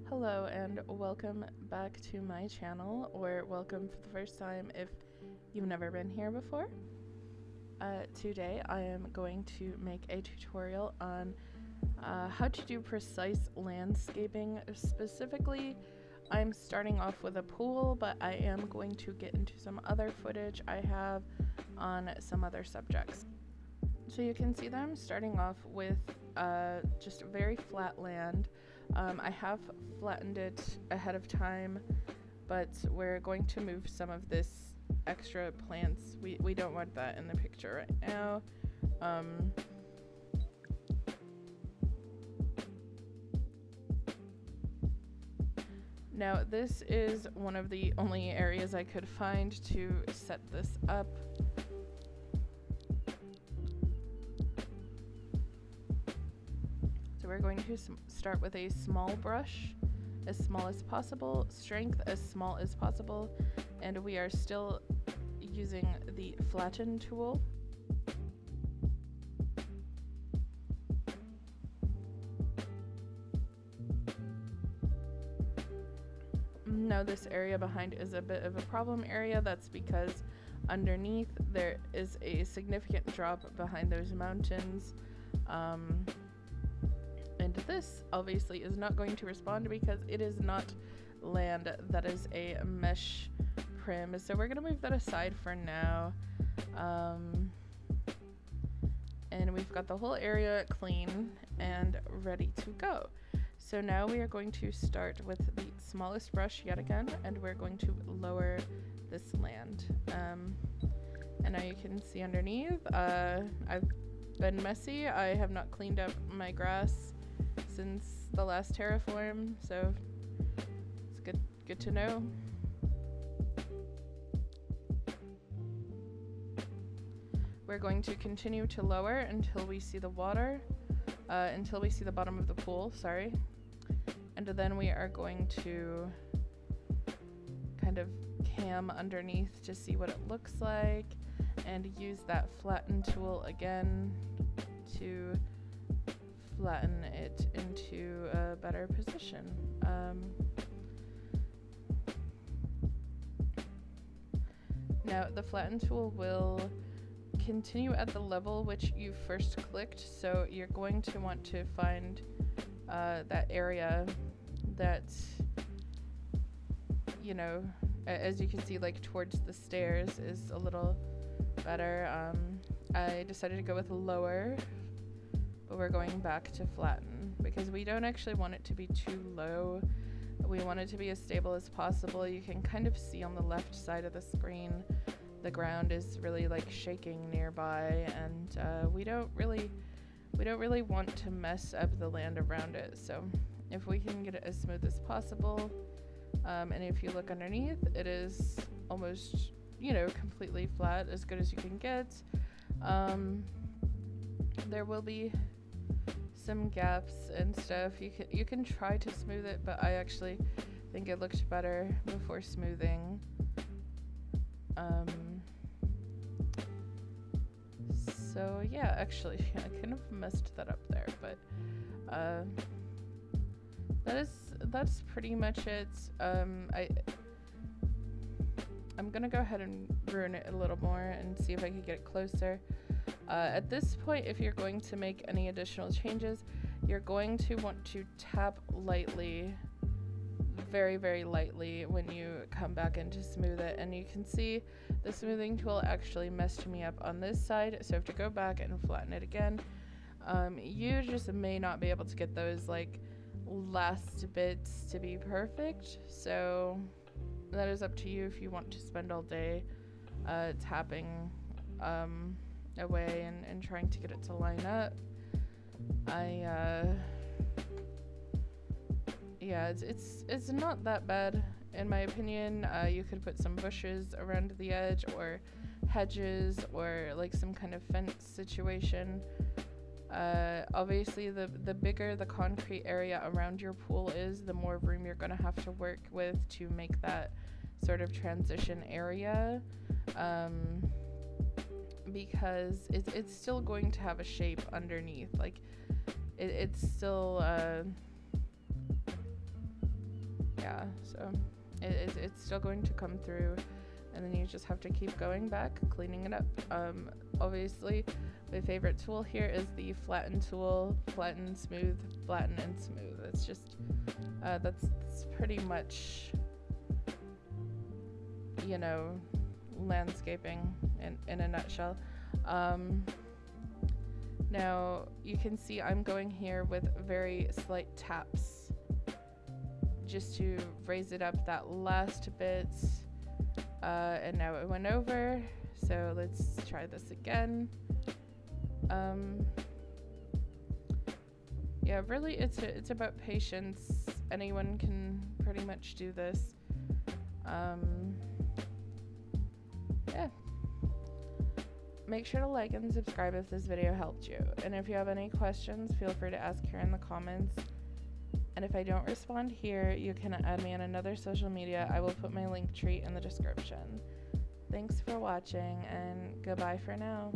Hello and welcome back to my channel, or welcome for the first time if you've never been here before. Today I am going to make a tutorial on how to do precise landscaping. Specifically, I'm starting off with a pool, but I am going to get into some other footage I have on some other subjects. So you can see that I'm starting off with just very flat land. I have flattened it ahead of time, but we're going to move some of this extra plants. We don't want that in the picture right now. Now this is one of the only areas I could find to set this up. So we're going to start with a small brush, as small as possible, strength as small as possible, and we are still using the flatten tool. Now this area behind is a bit of a problem area. That's because underneath there is a significant drop behind those mountains. And this obviously is not going to respond because it is not land, that is a mesh prim. So we're going to move that aside for now. And we've got the whole area clean and ready to go. So now we are going to start with the smallest brush yet again, and we're going to lower this land. And now you can see underneath, I've been messy. I have not cleaned up my grass since the last terraform, so it's good to know. We're going to continue to lower until we see the water, until we see the bottom of the pool, sorry. And then we are going to kind of cam underneath to see what it looks like and use that flatten tool again to flatten it into a better position. Now the flatten tool will continue at the level which you first clicked, so you're going to want to find that area that, you know, as you can see, like towards the stairs is a little better. I decided to go with lower, but we're going back to flatten because we don't actually want it to be too low. We want it to be as stable as possible. You can kind of see on the left side of the screen the ground is really like shaking nearby, and we don't really want to mess up the land around it. So if we can get it as smooth as possible, and if you look underneath, it is almost, you know, completely flat, as good as you can get. There will be some gaps and stuff. You can try to smooth it, but I actually think it looked better before smoothing. So yeah, actually I kind of messed that up there, but that's pretty much it. I'm gonna go ahead and ruin it a little more and see if I can get it closer. At this point, if you're going to make any additional changes, you're going to want to tap lightly, very, very lightly, when you come back in to smooth it. And you can see the smoothing tool actually messed me up on this side, so I have to go back and flatten it again. You just may not be able to get those like last bits to be perfect, so that is up to you if you want to spend all day tapping away and trying to get it to line up. Yeah, it's not that bad in my opinion. You could put some bushes around the edge or hedges or like some kind of fence situation. Obviously the bigger the concrete area around your pool is, the more room you're going to have to work with to make that sort of transition area, because it's still going to have a shape underneath. Like it's still yeah, so it's still going to come through, and then you just have to keep going back, cleaning it up. Obviously, my favorite tool here is the flatten tool. Flatten, smooth, flatten, and smooth. It's just, that's pretty much, you know, landscaping in a nutshell. Now, you can see I'm going here with very slight taps, just to raise it up that last bit. And now it went over, so let's try this again. Yeah, really it's about patience. Anyone can pretty much do this. Yeah. Make sure to like and subscribe if this video helped you. And if you have any questions, feel free to ask here in the comments. And if I don't respond here, you can add me on another social media. I will put my link tree in the description. Thanks for watching, and goodbye for now.